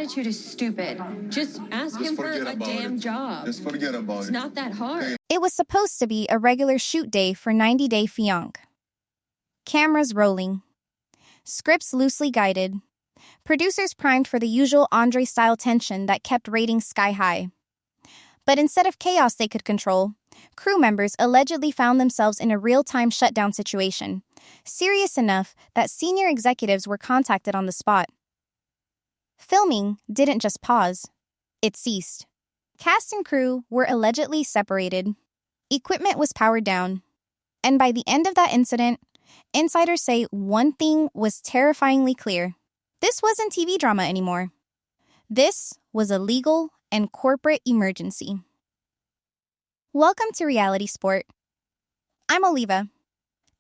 attitude is stupid. Just ask him for a damn job. Just forget about it. It's not that hard. It was supposed to be a regular shoot day for 90 Day Fiancé. Cameras rolling. Scripts loosely guided. Producers primed for the usual Andre-style tension that kept ratings sky high. But instead of chaos they could control, crew members allegedly found themselves in a real-time shutdown situation, serious enough that senior executives were contacted on the spot. Filming didn't just pause. It ceased. Cast and crew were allegedly separated. Equipment was powered down. And by the end of that incident, insiders say one thing was terrifyingly clear. This wasn't TV drama anymore. This was a legal and corporate emergency. Welcome to Reality Sport. I'm Oliva.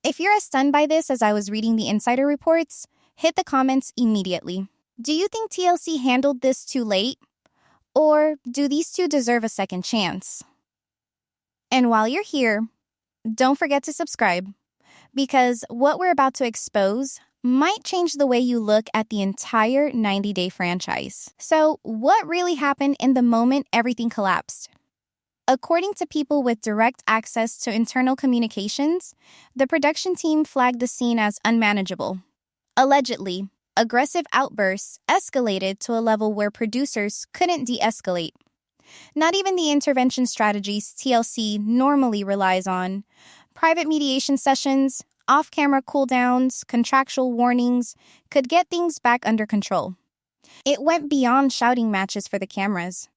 If you're as stunned by this as I was reading the insider reports, hit the comments immediately. Do you think TLC handled this too late? Or do these two deserve a second chance? And while you're here, don't forget to subscribe, because what we're about to expose might change the way you look at the entire 90 Day franchise. So, what really happened in the moment everything collapsed? According to people with direct access to internal communications, the production team flagged the scene as unmanageable. Allegedly, aggressive outbursts escalated to a level where producers couldn't de-escalate. Not even the intervention strategies TLC normally relies on, private mediation sessions, off-camera cooldowns, contractual warnings, could get things back under control. It went beyond shouting matches for the cameras.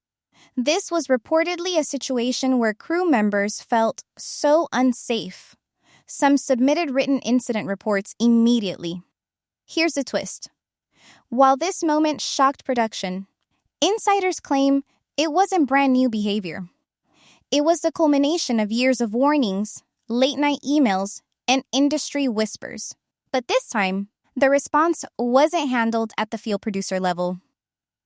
This was reportedly a situation where crew members felt so unsafe. Some submitted written incident reports immediately. Here's the twist. While this moment shocked production, insiders claim it wasn't brand new behavior. It was the culmination of years of warnings, late-night emails, and industry whispers. But this time, the response wasn't handled at the field producer level.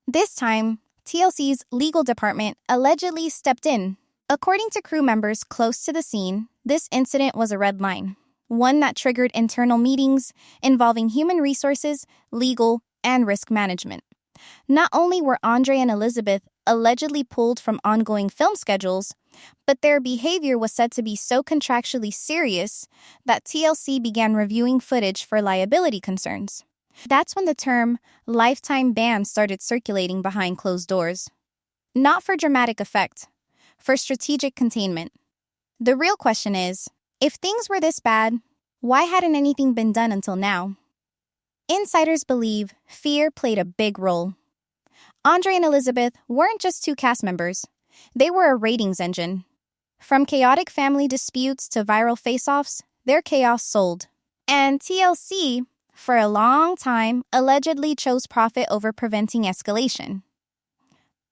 This time, TLC's legal department allegedly stepped in. According to crew members close to the scene, this incident was a red line, one that triggered internal meetings involving human resources, legal, and risk management. Not only were Andre and Elizabeth allegedly pulled from ongoing film schedules, but their behavior was said to be so contractually serious that TLC began reviewing footage for liability concerns. That's when the term lifetime ban started circulating behind closed doors. Not for dramatic effect, for strategic containment. The real question is, if things were this bad, why hadn't anything been done until now? Insiders believe fear played a big role. Andre and Elizabeth weren't just two cast members. They were a ratings engine. From chaotic family disputes to viral face-offs, their chaos sold. And TLC, for a long time, allegedly chose profit over preventing escalation.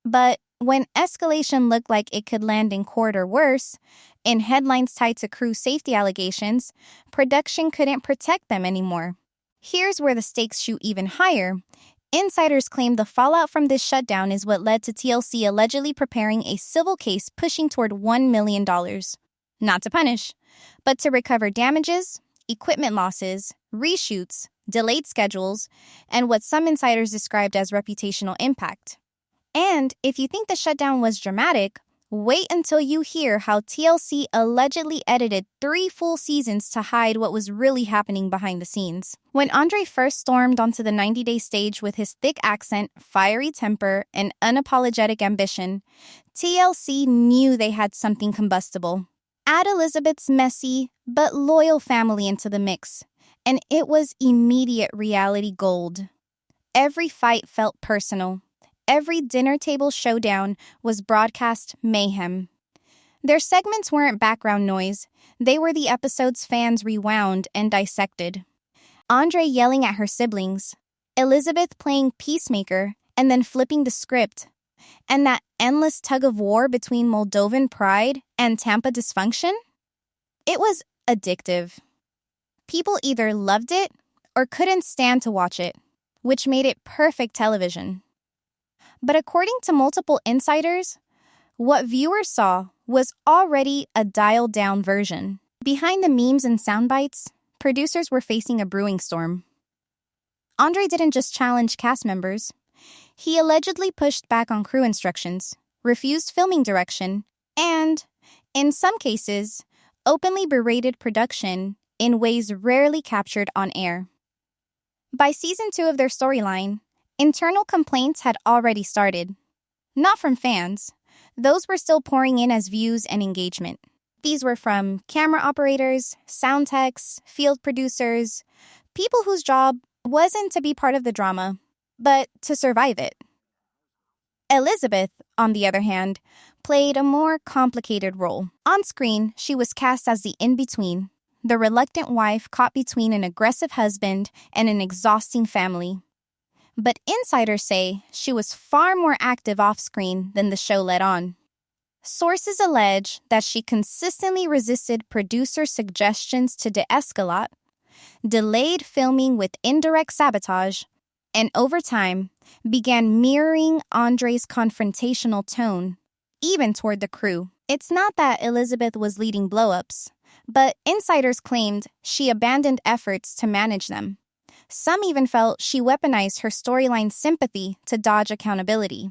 But when escalation looked like it could land in court or worse, in headlines tied to crew safety allegations, production couldn't protect them anymore. Here's where the stakes shoot even higher. Insiders claim the fallout from this shutdown is what led to TLC allegedly preparing a civil case pushing toward $1 million. Not to punish, but to recover damages, equipment losses, reshoots, delayed schedules, and what some insiders described as reputational impact. And if you think the shutdown was dramatic, wait until you hear how TLC allegedly edited 3 full seasons to hide what was really happening behind the scenes. When Andre first stormed onto the 90 Day stage with his thick accent, fiery temper, and unapologetic ambition, TLC knew they had something combustible. Add Elizabeth's messy but loyal family into the mix, and it was immediate reality gold. Every fight felt personal. Every dinner table showdown was broadcast mayhem. Their segments weren't background noise. They were the episodes fans rewound and dissected. Andre yelling at her siblings, Elizabeth playing peacemaker and then flipping the script, and that endless tug-of-war between Moldovan pride and Tampa dysfunction? It was addictive. People either loved it or couldn't stand to watch it, which made it perfect television. But according to multiple insiders, what viewers saw was already a dialed-down version. Behind the memes and sound bites, producers were facing a brewing storm. Andre didn't just challenge cast members. He allegedly pushed back on crew instructions, refused filming direction, and, in some cases, openly berated production in ways rarely captured on air. By season 2 of their storyline, internal complaints had already started. Not from fans. Those were still pouring in as views and engagement. These were from camera operators, sound techs, field producers, people whose job wasn't to be part of the drama, but to survive it. Elizabeth, on the other hand, played a more complicated role. On screen, she was cast as the in-between, the reluctant wife caught between an aggressive husband and an exhausting family. But insiders say she was far more active off-screen than the show let on. Sources allege that she consistently resisted producer suggestions to de-escalate, delayed filming with indirect sabotage, and over time began mirroring Andre's confrontational tone, even toward the crew. It's not that Elizabeth was leading blow-ups, but insiders claimed she abandoned efforts to manage them. Some even felt she weaponized her storyline sympathy to dodge accountability.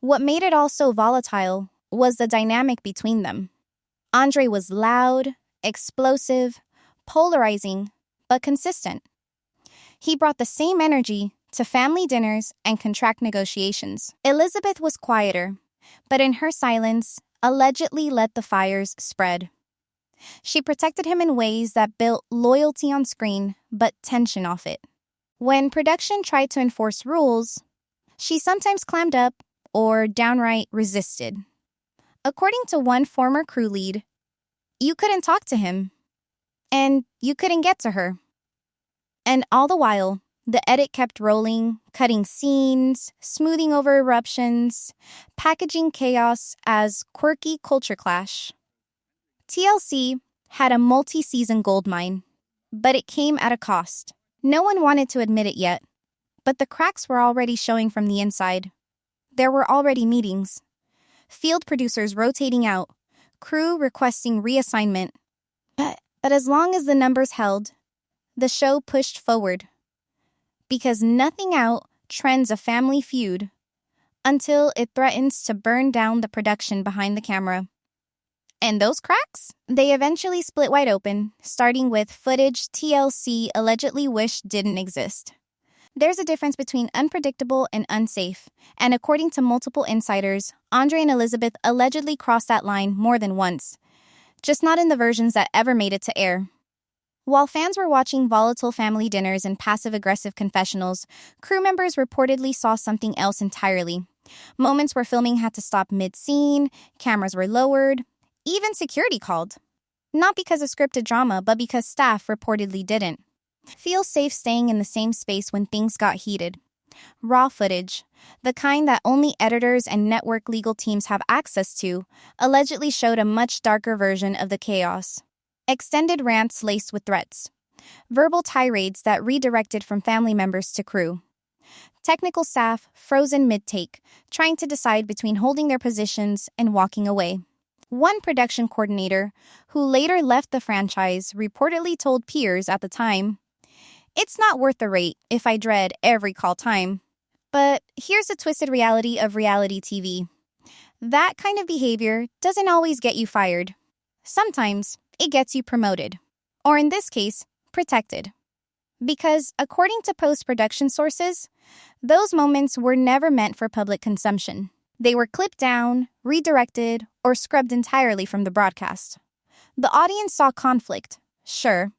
What made it all so volatile was the dynamic between them. Andre was loud, explosive, polarizing, but consistent. He brought the same energy to family dinners and contract negotiations. Elizabeth was quieter, but in her silence, allegedly let the fires spread. She protected him in ways that built loyalty on screen, but tension off it. When production tried to enforce rules, she sometimes clammed up or downright resisted. According to one former crew lead, you couldn't talk to him, and you couldn't get to her. And all the while, the edit kept rolling, cutting scenes, smoothing over eruptions, packaging chaos as quirky culture clash. TLC had a multi-season goldmine, but it came at a cost. No one wanted to admit it yet, but the cracks were already showing from the inside. There were already meetings, field producers rotating out, crew requesting reassignment. But as long as the numbers held, the show pushed forward. Because nothing out trends a family feud until it threatens to burn down the production behind the camera. And those cracks? They eventually split wide open, starting with footage TLC allegedly wished didn't exist. There's a difference between unpredictable and unsafe, and according to multiple insiders, Andre and Elizabeth allegedly crossed that line more than once, just not in the versions that ever made it to air. While fans were watching volatile family dinners and passive-aggressive confessionals, crew members reportedly saw something else entirely. Moments where filming had to stop mid-scene, cameras were lowered, even security called. Not because of scripted drama, but because staff reportedly didn't. Feel safe staying in the same space when things got heated. Raw footage, the kind that only editors and network legal teams have access to, allegedly showed a much darker version of the chaos. Extended rants laced with threats. Verbal tirades that redirected from family members to crew. Technical staff frozen mid-take, trying to decide between holding their positions and walking away. One production coordinator, who later left the franchise, reportedly told peers at the time, "It's not worth the rate if I dread every call time." But here's the twisted reality of reality TV. That kind of behavior doesn't always get you fired. Sometimes it gets you promoted. Or in this case, protected. Because according to post-production sources, those moments were never meant for public consumption. They were clipped down, redirected, or scrubbed entirely from the broadcast. The audience saw conflict, sure,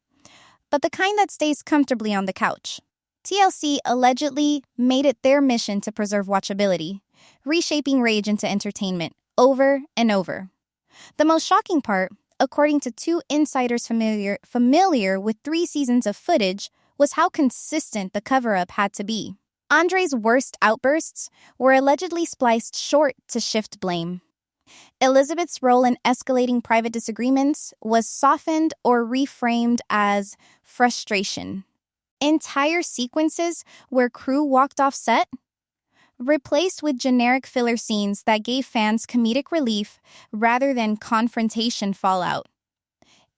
but the kind that stays comfortably on the couch. TLC allegedly made it their mission to preserve watchability, reshaping rage into entertainment over and over. The most shocking part, according to two insiders familiar with 3 seasons of footage, was how consistent the cover-up had to be. Andre's worst outbursts were allegedly spliced short to shift blame. Elizabeth's role in escalating private disagreements was softened or reframed as frustration. Entire sequences where crew walked off set replaced with generic filler scenes that gave fans comedic relief rather than confrontation fallout.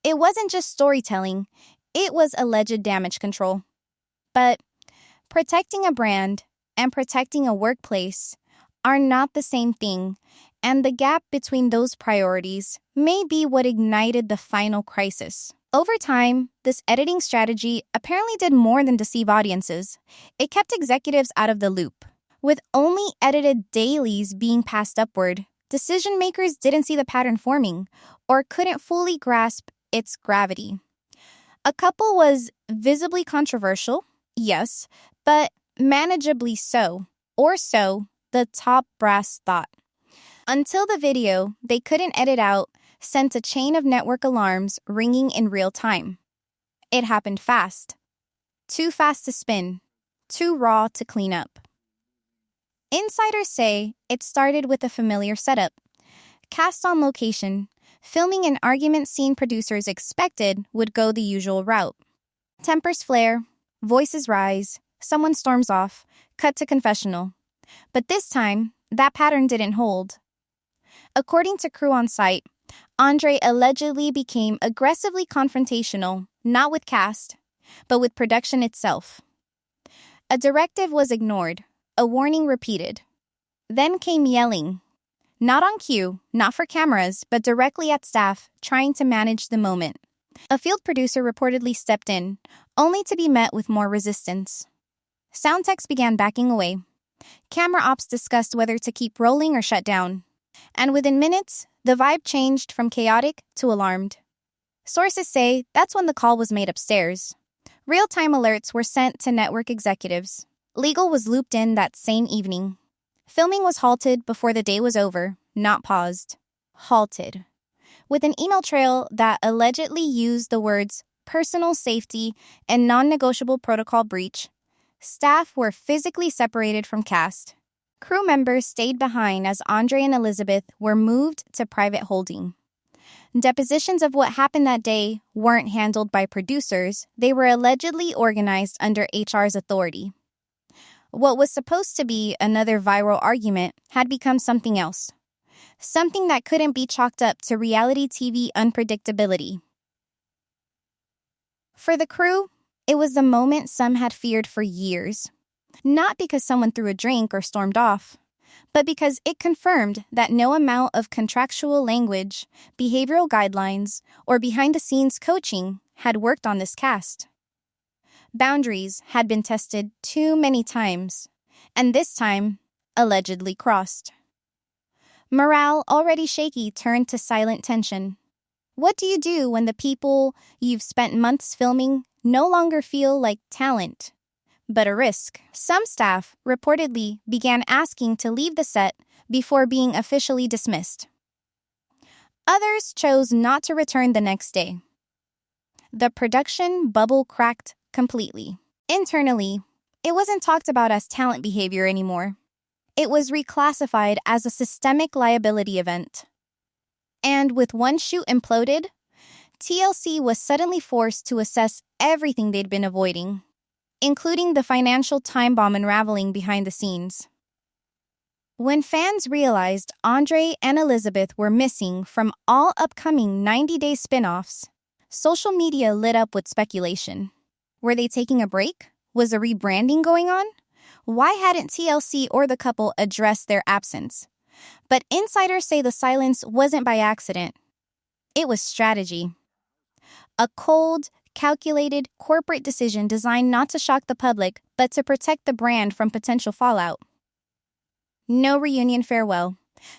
It wasn't just storytelling, it was alleged damage control. But protecting a brand and protecting a workplace are not the same thing, and the gap between those priorities may be what ignited the final crisis. Over time, this editing strategy apparently did more than deceive audiences. It kept executives out of the loop. With only edited dailies being passed upward, decision makers didn't see the pattern forming or couldn't fully grasp its gravity. A couple was visibly controversial, yes, but manageably so, or so the top brass thought. Until the video they couldn't edit out sent a chain of network alarms ringing in real time. It happened fast. Too fast to spin, too raw to clean up. Insiders say it started with a familiar setup. Cast on location, filming an argument scene producers expected would go the usual route. Tempers flare, voices rise, someone storms off, cut to confessional. But this time, that pattern didn't hold. According to crew on site, Andre allegedly became aggressively confrontational, not with cast, but with production itself. A directive was ignored, a warning repeated. Then came yelling. Not on cue, not for cameras, but directly at staff, trying to manage the moment. A field producer reportedly stepped in, only to be met with more resistance. Sound techs began backing away. Camera ops discussed whether to keep rolling or shut down. And within minutes, the vibe changed from chaotic to alarmed. Sources say that's when the call was made upstairs. Real-time alerts were sent to network executives. Legal was looped in that same evening. Filming was halted before the day was over, not paused. Halted. With an email trail that allegedly used the words personal safety and non-negotiable protocol breach, staff were physically separated from cast. Crew members stayed behind as Andre and Elizabeth were moved to private holding. Depositions of what happened that day weren't handled by producers. They were allegedly organized under HR's authority. What was supposed to be another viral argument had become something else. Something that couldn't be chalked up to reality TV unpredictability. For the crew, it was the moment some had feared for years. Not because someone threw a drink or stormed off, but because it confirmed that no amount of contractual language, behavioral guidelines, or behind-the-scenes coaching had worked on this cast. Boundaries had been tested too many times, and this time, allegedly crossed. Morale, already shaky, turned to silent tension. What do you do when the people you've spent months filming no longer feel like talent, but a risk? Some staff reportedly began asking to leave the set before being officially dismissed. Others chose not to return the next day. The production bubble cracked completely. Internally, it wasn't talked about as talent behavior anymore. It was reclassified as a systemic liability event. And with one shoot imploded, TLC was suddenly forced to assess everything they'd been avoiding, including the financial time bomb unraveling behind the scenes. When fans realized Andre and Elizabeth were missing from all upcoming 90-day spin-offs, social media lit up with speculation. Were they taking a break? Was a rebranding going on? Why hadn't TLC or the couple addressed their absence? But insiders say the silence wasn't by accident. It was strategy. A cold, calculated corporate decision designed not to shock the public, but to protect the brand from potential fallout. No reunion farewell,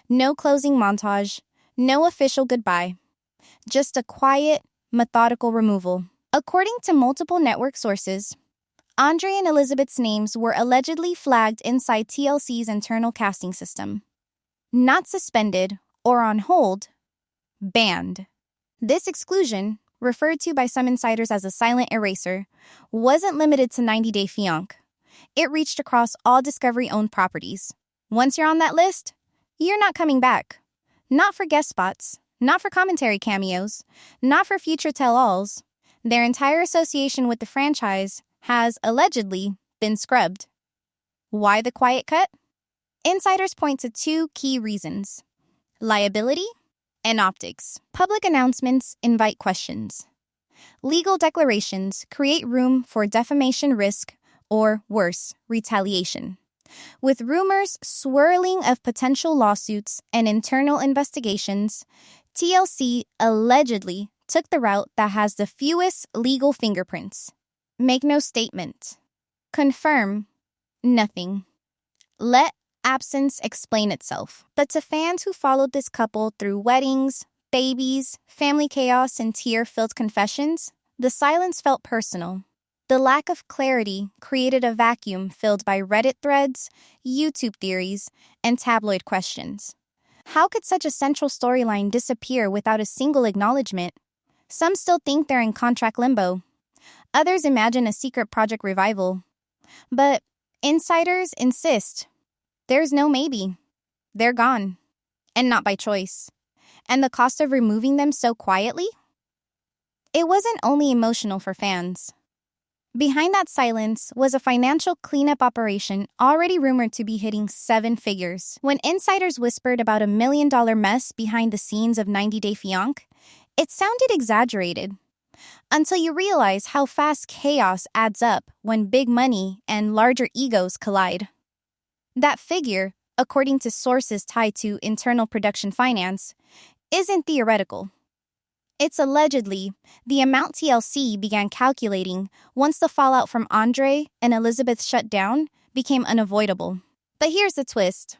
no closing montage, no official goodbye. Just a quiet, methodical removal. According to multiple network sources, Andre and Elizabeth's names were allegedly flagged inside TLC's internal casting system. Not suspended or on hold, banned. This exclusion, referred to by some insiders as a silent eraser, wasn't limited to 90 Day Fiancé. It reached across all Discovery-owned properties. Once you're on that list, you're not coming back. Not for guest spots, not for commentary cameos, not for future tell-alls. Their entire association with the franchise has allegedly been scrubbed. Why the quiet cut? Insiders point to two key reasons: liability and optics. Public announcements invite questions. Legal declarations create room for defamation risk or, worse, retaliation. With rumors swirling of potential lawsuits and internal investigations, TLC allegedly took the route that has the fewest legal fingerprints. Make no statement. Confirm nothing. Let absence explain itself. But to fans who followed this couple through weddings, babies, family chaos, and tear-filled confessions, the silence felt personal. The lack of clarity created a vacuum filled by Reddit threads, YouTube theories, and tabloid questions. How could such a central storyline disappear without a single acknowledgement? Some still think they're in contract limbo. Others imagine a secret project revival. But insiders insist there's no maybe. They're gone. And not by choice. And the cost of removing them so quietly? It wasn't only emotional for fans. Behind that silence was a financial cleanup operation already rumored to be hitting 7 figures. When insiders whispered about $1 million mess behind the scenes of 90 Day Fiancé, it sounded exaggerated. Until you realize how fast chaos adds up when big money and larger egos collide. That figure, according to sources tied to internal production finance, isn't theoretical. It's allegedly the amount TLC began calculating once the fallout from Andre and Elizabeth's shutdown became unavoidable. But here's the twist.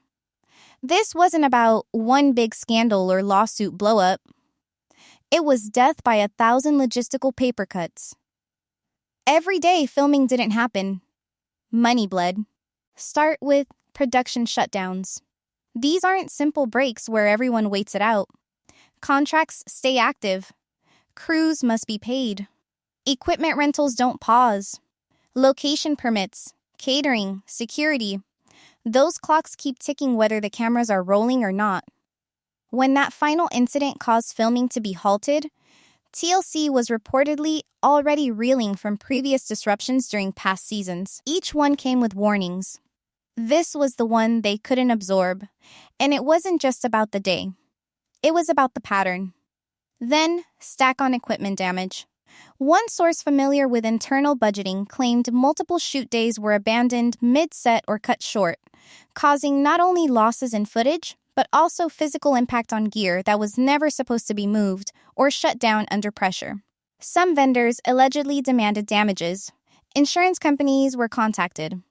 This wasn't about one big scandal or lawsuit blow-up. It was death by 1,000 logistical paper cuts. Every day filming didn't happen. Money bled. Start with production shutdowns. These aren't simple breaks where everyone waits it out. Contracts stay active. Crews must be paid. Equipment rentals don't pause. Location permits, catering, security. Those clocks keep ticking whether the cameras are rolling or not. When that final incident caused filming to be halted, TLC was reportedly already reeling from previous disruptions during past seasons. Each one came with warnings. This was the one they couldn't absorb, and it wasn't just about the day. It was about the pattern. Then, stack on equipment damage. One source familiar with internal budgeting claimed multiple shoot days were abandoned mid-set or cut short, causing not only losses in footage, but also physical impact on gear that was never supposed to be moved or shut down under pressure. Some vendors allegedly demanded damages. Insurance companies were contacted.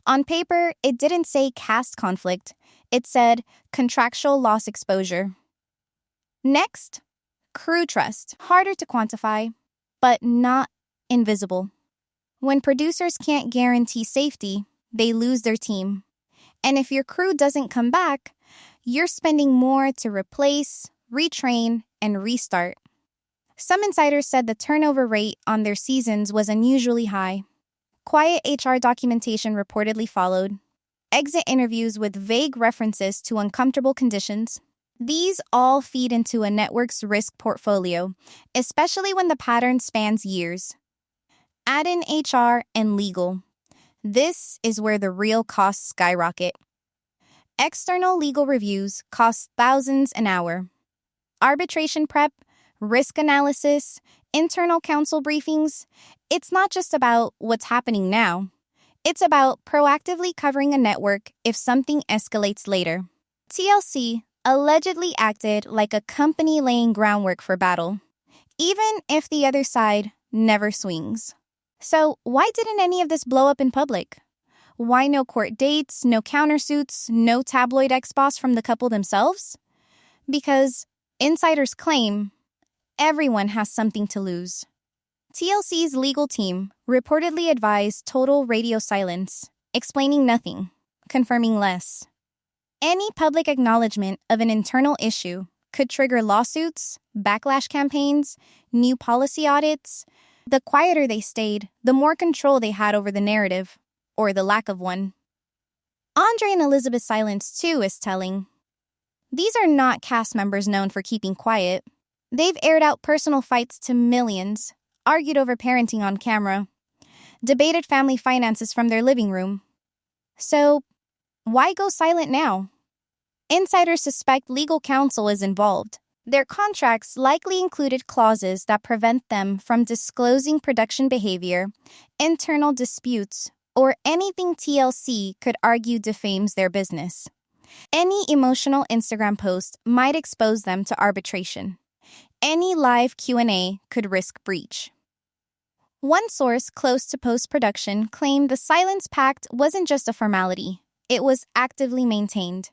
On paper, it didn't say cast conflict. It said contractual loss exposure. Next, crew trust. Harder to quantify, but not invisible. When producers can't guarantee safety, they lose their team. And if your crew doesn't come back, you're spending more to replace, retrain, and restart. Some insiders said the turnover rate on their seasons was unusually high. Quiet HR documentation reportedly followed. Exit interviews with vague references to uncomfortable conditions. These all feed into a network's risk portfolio, especially when the pattern spans years. Add in HR and legal. This is where the real costs skyrocket. External legal reviews cost thousands an hour. Arbitration prep, risk analysis, internal counsel briefings. It's not just about what's happening now. It's about proactively covering a network if something escalates later. TLC allegedly acted like a company laying groundwork for battle, even if the other side never swings. So why didn't any of this blow up in public? Why no court dates, no countersuits, no tabloid expos from the couple themselves? Because insiders claim everyone has something to lose. TLC's legal team reportedly advised total radio silence, explaining nothing, confirming less. Any public acknowledgement of an internal issue could trigger lawsuits, backlash campaigns, new policy audits. The quieter they stayed, the more control they had over the narrative, or the lack of one. Andre and Elizabeth's silence, too, is telling. These are not cast members known for keeping quiet. They've aired out personal fights to millions, argued over parenting on camera, debated family finances from their living room. So, why go silent now? Insiders suspect legal counsel is involved. Their contracts likely included clauses that prevent them from disclosing production behavior, internal disputes, or anything TLC could argue defames their business. Any emotional Instagram post might expose them to arbitration. Any live Q&A could risk breach. One source close to post-production claimed the silence pact wasn't just a formality, it was actively maintained.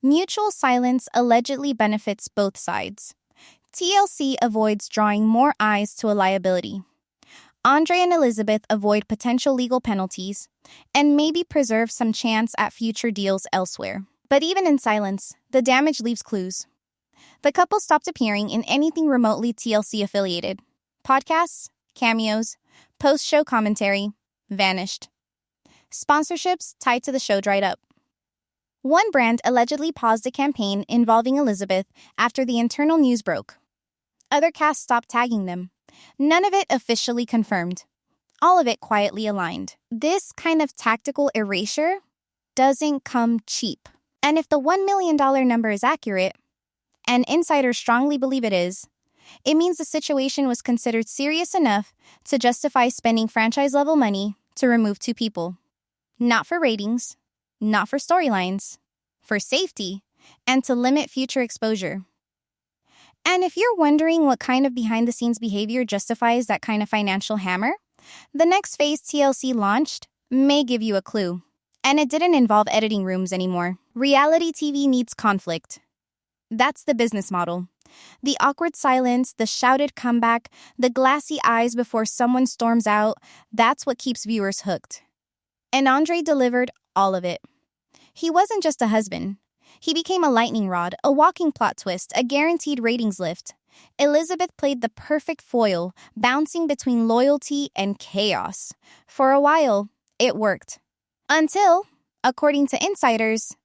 Mutual silence allegedly benefits both sides. TLC avoids drawing more eyes to a liability. Andre and Elizabeth avoid potential legal penalties and maybe preserve some chance at future deals elsewhere. But even in silence, the damage leaves clues. The couple stopped appearing in anything remotely TLC affiliated. Podcasts, cameos, post-show commentary, vanished. Sponsorships tied to the show dried up. One brand allegedly paused a campaign involving Elizabeth after the internal news broke. Other casts stopped tagging them. None of it officially confirmed. All of it quietly aligned. This kind of tactical erasure doesn't come cheap. And if the $1 million number is accurate, and insiders strongly believe it is, it means the situation was considered serious enough to justify spending franchise-level money to remove two people. Not for ratings, not for storylines, for safety, and to limit future exposure. And if you're wondering what kind of behind-the-scenes behavior justifies that kind of financial hammer, the next phase TLC launched may give you a clue. And it didn't involve editing rooms anymore. Reality TV needs conflict. That's the business model. The awkward silence, the shouted comeback, the glassy eyes before someone storms out, that's what keeps viewers hooked. And Andre delivered all of it. He wasn't just a husband. He became a lightning rod, a walking plot twist, a guaranteed ratings lift. Elizabeth played the perfect foil, bouncing between loyalty and chaos. For a while, it worked. Until, according to insiders,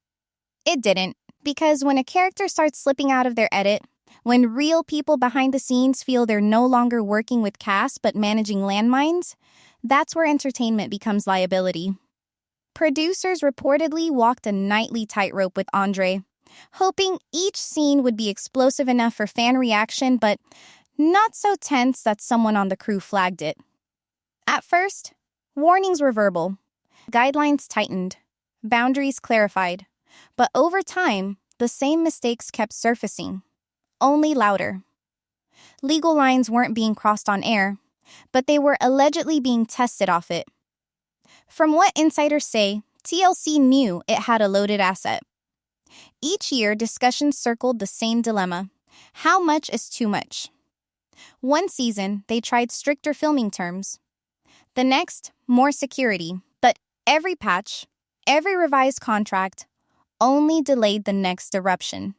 it didn't. Because when a character starts slipping out of their edit, when real people behind the scenes feel they're no longer working with cast but managing landmines, that's where entertainment becomes liability. Producers reportedly walked a nightly tightrope with Andre, hoping each scene would be explosive enough for fan reaction, but not so tense that someone on the crew flagged it. At first, warnings were verbal, guidelines tightened, boundaries clarified, but over time, the same mistakes kept surfacing, only louder. Legal lines weren't being crossed on air, but they were allegedly being tested off it. From what insiders say, TLC knew it had a loaded asset. Each year, discussions circled the same dilemma. How much is too much? One season, they tried stricter filming terms. The next, more security. But every patch, every revised contract, only delayed the next eruption.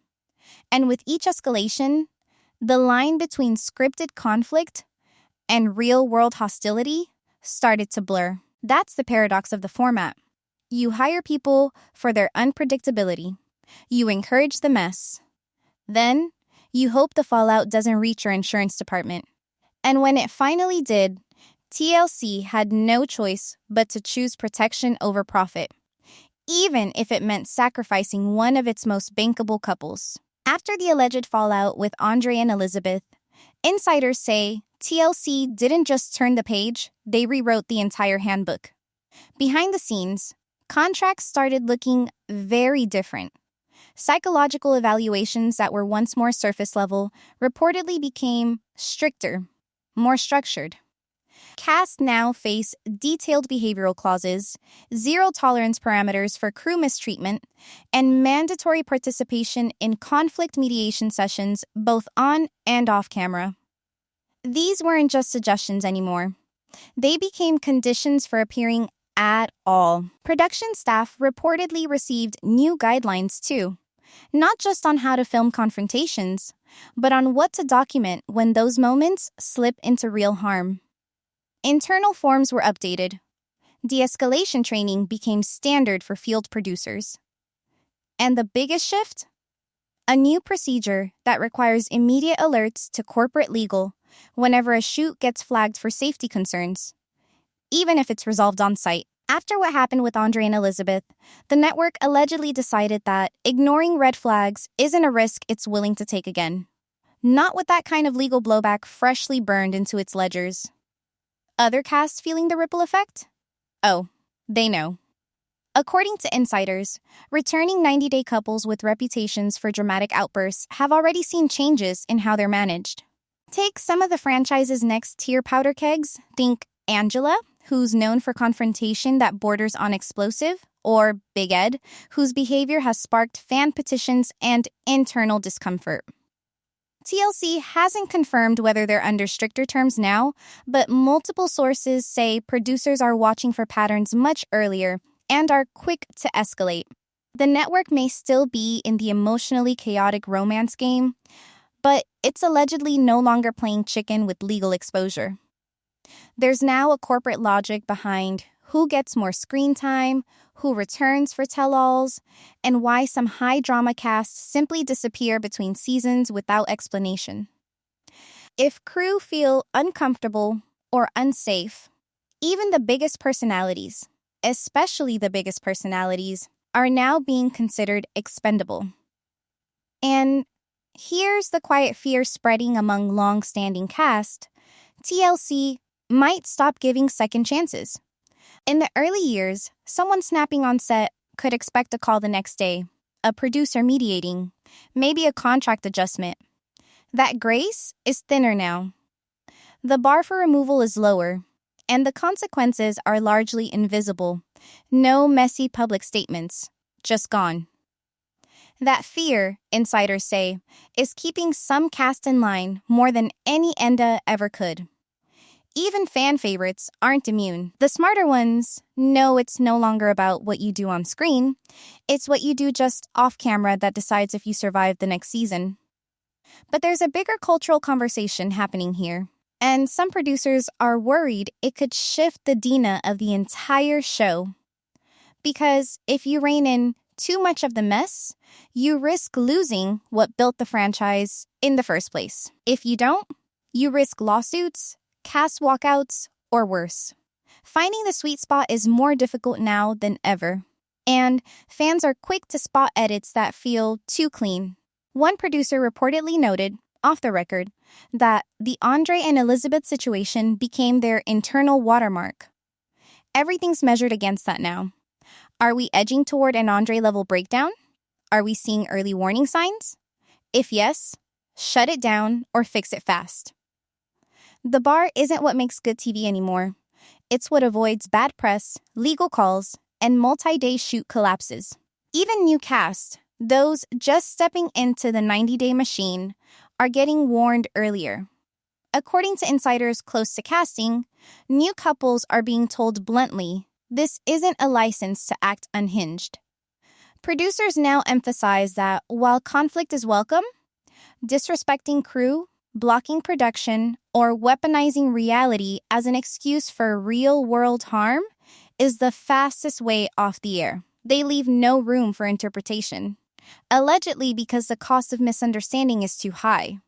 And with each escalation, the line between scripted conflict and real-world hostility started to blur. That's the paradox of the format. You hire people for their unpredictability. You encourage the mess. Then, you hope the fallout doesn't reach your insurance department. And when it finally did, TLC had no choice but to choose protection over profit, even if it meant sacrificing one of its most bankable couples. After the alleged fallout with Andre and Elizabeth, insiders say TLC didn't just turn the page, they rewrote the entire handbook. Behind the scenes, contracts started looking very different. Psychological evaluations that were once more surface level reportedly became stricter, more structured. Cast now face detailed behavioral clauses, zero-tolerance parameters for crew mistreatment, and mandatory participation in conflict mediation sessions both on and off camera. These weren't just suggestions anymore. They became conditions for appearing at all. Production staff reportedly received new guidelines too, not just on how to film confrontations, but on what to document when those moments slip into real harm. Internal forms were updated. De-escalation training became standard for field producers. And the biggest shift? A new procedure that requires immediate alerts to corporate legal whenever a shoot gets flagged for safety concerns, even if it's resolved on site. After what happened with Andre and Elizabeth, the network allegedly decided that ignoring red flags isn't a risk it's willing to take again. Not with that kind of legal blowback freshly burned into its ledgers. Other casts feeling the ripple effect? Oh, they know. According to insiders, returning 90-day couples with reputations for dramatic outbursts have already seen changes in how they're managed. Take some of the franchise's next-tier powder kegs. Think Angela, who's known for confrontation that borders on explosive, or Big Ed, whose behavior has sparked fan petitions and internal discomfort. TLC hasn't confirmed whether they're under stricter terms now, but multiple sources say producers are watching for patterns much earlier and are quick to escalate. The network may still be in the emotionally chaotic romance game, but it's allegedly no longer playing chicken with legal exposure. There's now a corporate logic behind who gets more screen time, who returns for tell-alls, and why some high-drama casts simply disappear between seasons without explanation. If crew feel uncomfortable or unsafe, even the biggest personalities, especially the biggest personalities, are now being considered expendable. And here's the quiet fear spreading among long-standing cast: TLC might stop giving second chances. In the early years, someone snapping on set could expect a call the next day, a producer mediating, maybe a contract adjustment. That grace is thinner now. The bar for removal is lower, and the consequences are largely invisible. No messy public statements, just gone. That fear, insiders say, is keeping some cast in line more than any ENDA ever could. Even fan favorites aren't immune. The smarter ones know it's no longer about what you do on screen. It's what you do just off camera that decides if you survive the next season. But there's a bigger cultural conversation happening here, and some producers are worried it could shift the DNA of the entire show. Because if you rein in too much of the mess, you risk losing what built the franchise in the first place. If you don't, you risk lawsuits, cast walkouts, or worse. Finding the sweet spot is more difficult now than ever, and fans are quick to spot edits that feel too clean. One producer reportedly noted, off the record, that the Andre and Elizabeth situation became their internal watermark. Everything's measured against that now. Are we edging toward an Andre-level breakdown? Are we seeing early warning signs? If yes, shut it down or fix it fast. The bar isn't what makes good TV anymore. It's what avoids bad press, legal calls, and multi-day shoot collapses. Even new cast, those just stepping into the 90-day machine, are getting warned earlier. According to insiders close to casting, new couples are being told bluntly, this isn't a license to act unhinged. Producers now emphasize that while conflict is welcome, disrespecting crew, blocking production, or weaponizing reality as an excuse for real-world harm is the fastest way off the air. They leave no room for interpretation, allegedly because the cost of misunderstanding is too high.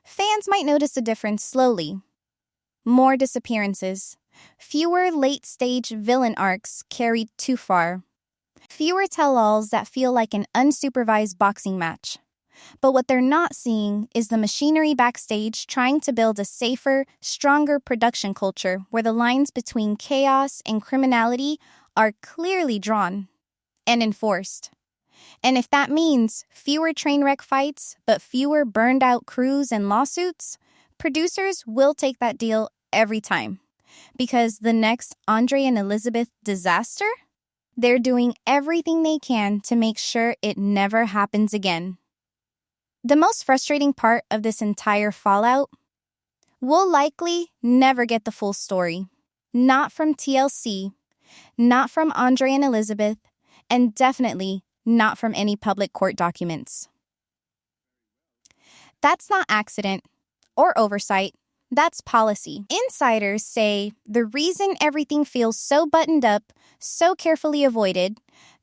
Fans might notice a difference slowly. More disappearances, fewer late-stage villain arcs carried too far, fewer tell-alls that feel like an unsupervised boxing match. But what they're not seeing is the machinery backstage trying to build a safer, stronger production culture where the lines between chaos and criminality are clearly drawn and enforced. And if that means fewer train wreck fights, but fewer burned-out crews and lawsuits, producers will take that deal every time. Because the next Andre and Elizabeth disaster, they're doing everything they can to make sure it never happens again. The most frustrating part of this entire fallout? We'll likely never get the full story. Not from TLC, not from Andre and Elizabeth, and definitely not from any public court documents. That's not accident or oversight. That's policy. Insiders say the reason everything feels so buttoned up, so carefully avoided,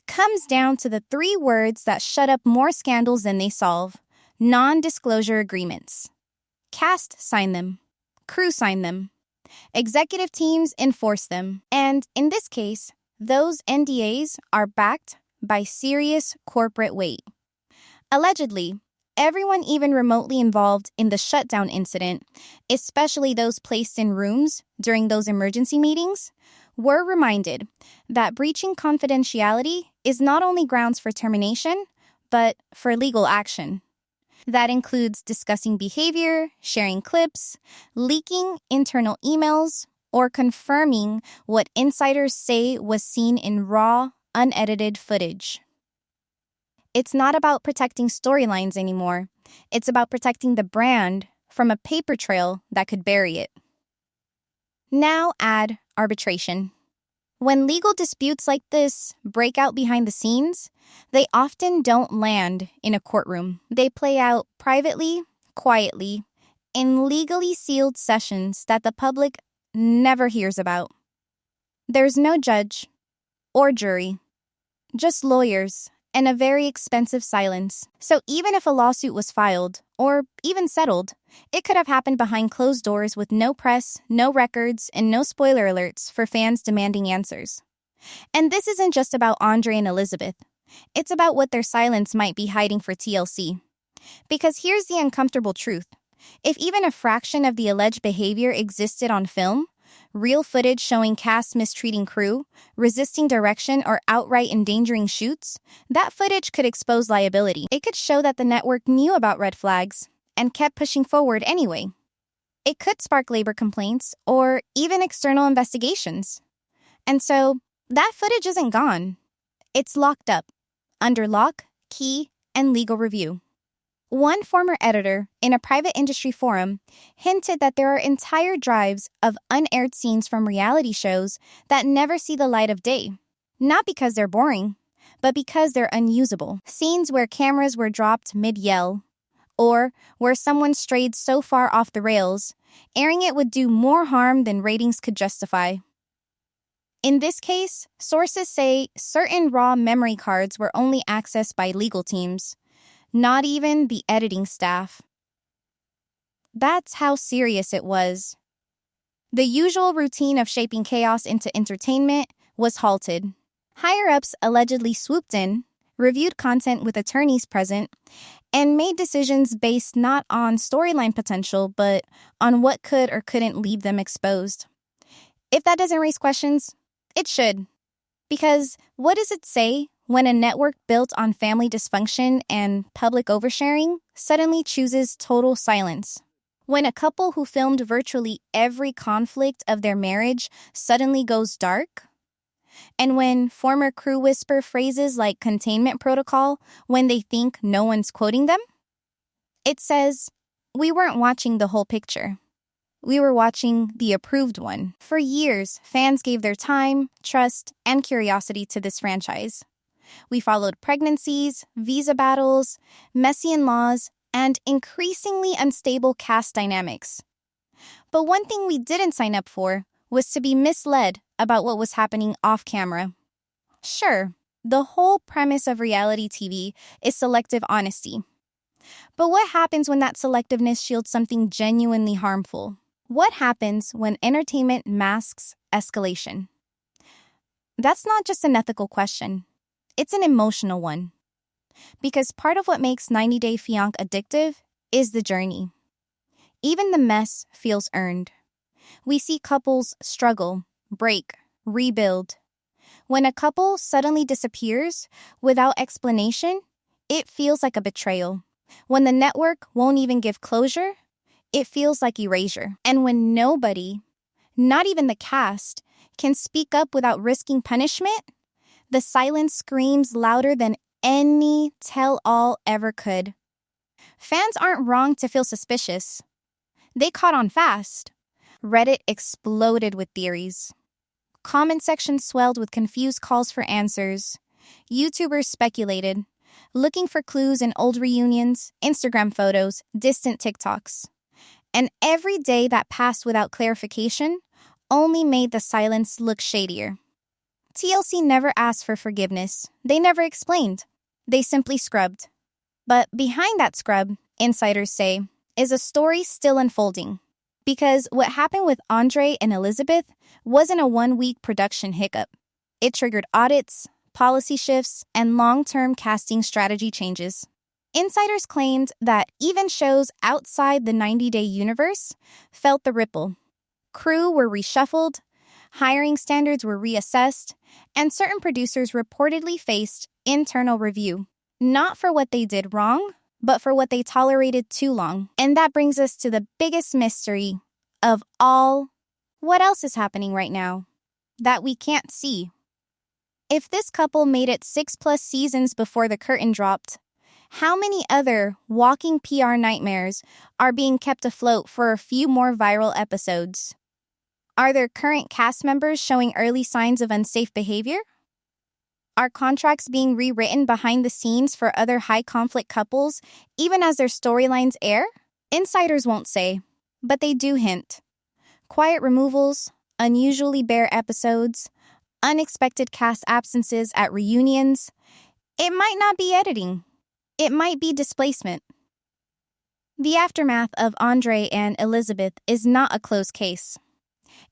comes down to the 3 words that shut up more scandals than they solve. Non-disclosure agreements. Cast sign them. Crew sign them. Executive teams enforce them. And in this case, those NDAs are backed by serious corporate weight. Allegedly, everyone even remotely involved in the shutdown incident, especially those placed in rooms during those emergency meetings, were reminded that breaching confidentiality is not only grounds for termination, but for legal action. That includes discussing behavior, sharing clips, leaking internal emails, or confirming what insiders say was seen in raw, unedited footage. It's not about protecting storylines anymore. It's about protecting the brand from a paper trail that could bury it. Now add arbitration. When legal disputes like this break out behind the scenes, they often don't land in a courtroom. They play out privately, quietly, in legally sealed sessions that the public never hears about. There's no judge or jury, just lawyers and a very expensive silence. So even if a lawsuit was filed, or even settled, it could have happened behind closed doors with no press, no records, and no spoiler alerts for fans demanding answers. And this isn't just about Andre and Elizabeth. It's about what their silence might be hiding for TLC. Because here's the uncomfortable truth. If even a fraction of the alleged behavior existed on film, real footage showing cast mistreating crew, resisting direction, or outright endangering shoots, that footage could expose liability. It could show that the network knew about red flags and kept pushing forward anyway. It could spark labor complaints or even external investigations. And so, that footage isn't gone. It's locked up, under lock, key, and legal review. One former editor in a private industry forum hinted that there are entire drives of unaired scenes from reality shows that never see the light of day. Not because they're boring, but because they're unusable. Scenes where cameras were dropped mid-yell, or where someone strayed so far off the rails, airing it would do more harm than ratings could justify. In this case, sources say certain raw memory cards were only accessed by legal teams, not even the editing staff. That's how serious it was. The usual routine of shaping chaos into entertainment was halted. Higher-ups allegedly swooped in, reviewed content with attorneys present, and made decisions based not on storyline potential, but on what could or couldn't leave them exposed. If that doesn't raise questions, it should. Because what does it say when a network built on family dysfunction and public oversharing suddenly chooses total silence? When a couple who filmed virtually every conflict of their marriage suddenly goes dark? And when former crew whisper phrases like containment protocol when they think no one's quoting them? It says, we weren't watching the whole picture. We were watching the approved one. For years, fans gave their time, trust, and curiosity to this franchise. We followed pregnancies, visa battles, messy in-laws, and increasingly unstable cast dynamics. But one thing we didn't sign up for was to be misled about what was happening off-camera. Sure, the whole premise of reality TV is selective honesty. But what happens when that selectiveness shields something genuinely harmful? What happens when entertainment masks escalation? That's not just an ethical question. It's an emotional one. Because part of what makes 90 Day Fiancé addictive is the journey. Even the mess feels earned. We see couples struggle, break, rebuild. When a couple suddenly disappears without explanation, it feels like a betrayal. When the network won't even give closure, it feels like erasure. And when nobody, not even the cast, can speak up without risking punishment, the silence screams louder than any tell-all ever could. Fans aren't wrong to feel suspicious. They caught on fast. Reddit exploded with theories. Comment sections swelled with confused calls for answers. YouTubers speculated, looking for clues in old reunions, Instagram photos, distant TikToks. And every day that passed without clarification only made the silence look shadier. TLC never asked for forgiveness. They never explained. They simply scrubbed. But behind that scrub, insiders say, is a story still unfolding. Because what happened with Andre and Elizabeth wasn't a one-week production hiccup. It triggered audits, policy shifts, and long-term casting strategy changes. Insiders claimed that even shows outside the 90-day universe felt the ripple. Crew were reshuffled, hiring standards were reassessed, and certain producers reportedly faced internal review, not for what they did wrong, but for what they tolerated too long. And that brings us to the biggest mystery of all. What else is happening right now that we can't see? If this couple made it 6+ seasons before the curtain dropped, how many other walking PR nightmares are being kept afloat for a few more viral episodes? Are their current cast members showing early signs of unsafe behavior? Are contracts being rewritten behind the scenes for other high-conflict couples, even as their storylines air? Insiders won't say, but they do hint. Quiet removals, unusually bare episodes, unexpected cast absences at reunions. It might not be editing. It might be displacement. The aftermath of Andre and Elizabeth is not a closed case.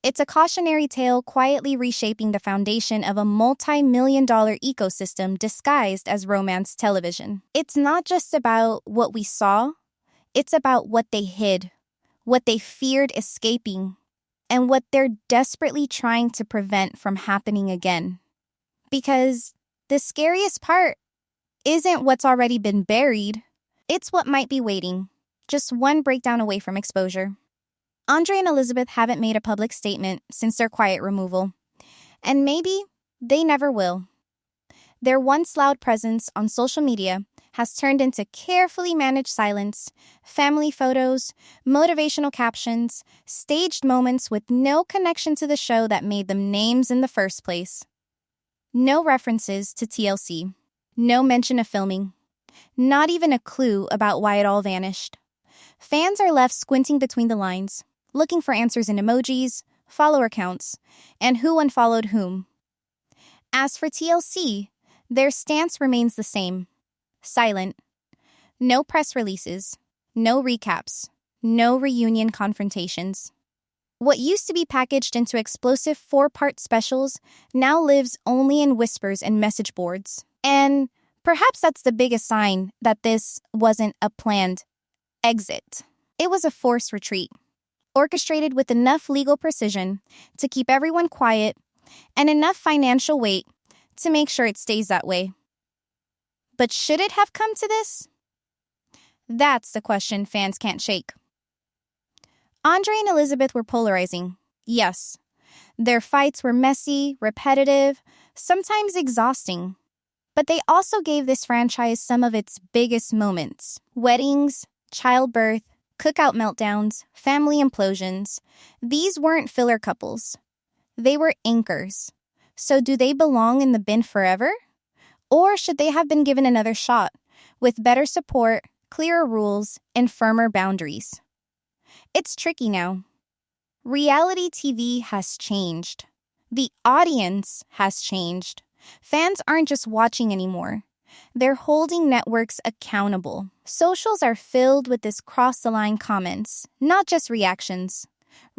It's a cautionary tale quietly reshaping the foundation of a multi-million-dollar ecosystem disguised as romance television. It's not just about what we saw, it's about what they hid, what they feared escaping, and what they're desperately trying to prevent from happening again. Because the scariest part isn't what's already been buried, it's what might be waiting, just one breakdown away from exposure. Andre and Elizabeth haven't made a public statement since their quiet removal, and maybe they never will. Their once loud presence on social media has turned into carefully managed silence, family photos, motivational captions, staged moments with no connection to the show that made them names in the first place. No references to TLC. No mention of filming. Not even a clue about why it all vanished. Fans are left squinting between the lines, looking for answers in emojis, follower counts, and who unfollowed whom. As for TLC, their stance remains the same. Silent. No press releases. No recaps. No reunion confrontations. What used to be packaged into explosive 4-part specials now lives only in whispers and message boards. And perhaps that's the biggest sign that this wasn't a planned exit. It was a forced retreat, orchestrated with enough legal precision to keep everyone quiet and enough financial weight to make sure it stays that way. But should it have come to this? That's the question fans can't shake. Andre and Elizabeth were polarizing, yes. Their fights were messy, repetitive, sometimes exhausting. But they also gave this franchise some of its biggest moments. Weddings, childbirth, cookout meltdowns, family implosions. These weren't filler couples. They were anchors. So do they belong in the bin forever? Or should they have been given another shot, with better support, clearer rules, and firmer boundaries? It's tricky now. Reality TV has changed. The audience has changed. Fans aren't just watching anymore. They're holding networks accountable. Socials are filled with this cross-the-line comments, not just reactions.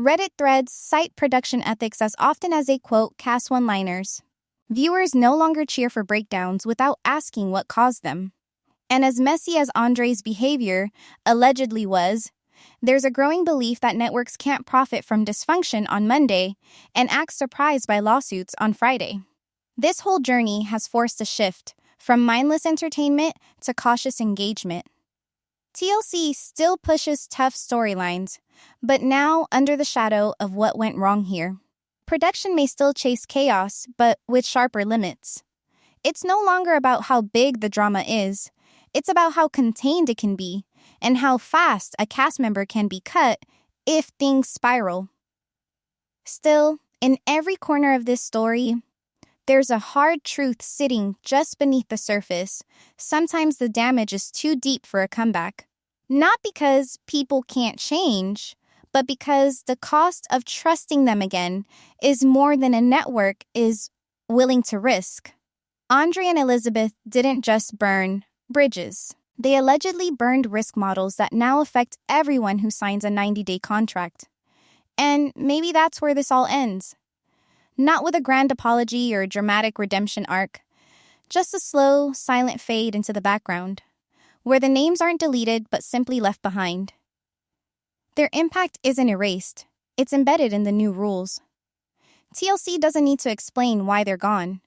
Reddit threads cite production ethics as often as they quote cast one-liners. Viewers no longer cheer for breakdowns without asking what caused them. And as messy as Andre's behavior allegedly was, there's a growing belief that networks can't profit from dysfunction on Monday and act surprised by lawsuits on Friday. This whole journey has forced a shift from mindless entertainment to cautious engagement. TLC still pushes tough storylines, but now under the shadow of what went wrong here. Production may still chase chaos, but with sharper limits. It's no longer about how big the drama is. It's about how contained it can be and how fast a cast member can be cut if things spiral. Still, in every corner of this story, there's a hard truth sitting just beneath the surface. Sometimes the damage is too deep for a comeback. Not because people can't change, but because the cost of trusting them again is more than a network is willing to risk. Andre and Elizabeth didn't just burn bridges. They allegedly burned risk models that now affect everyone who signs a 90-day contract. And maybe that's where this all ends. Not with a grand apology or a dramatic redemption arc, just a slow, silent fade into the background, where the names aren't deleted but simply left behind. Their impact isn't erased, it's embedded in the new rules. TLC doesn't need to explain why they're gone.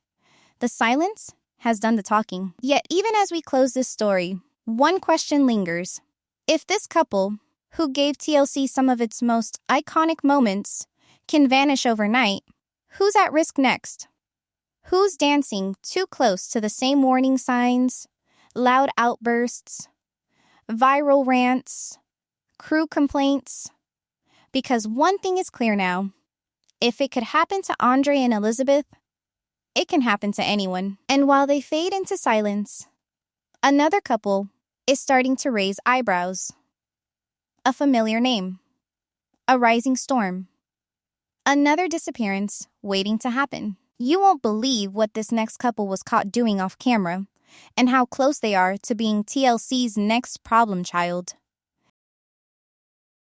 The silence has done the talking. Yet, even as we close this story, one question lingers. If this couple, who gave TLC some of its most iconic moments, can vanish overnight, who's at risk next? Who's dancing too close to the same warning signs, loud outbursts, viral rants, crew complaints? Because one thing is clear now. If it could happen to Andre and Elizabeth, it can happen to anyone. And while they fade into silence, another couple is starting to raise eyebrows. A familiar name. A rising storm. Another disappearance waiting to happen. You won't believe what this next couple was caught doing off camera and how close they are to being TLC's next problem child.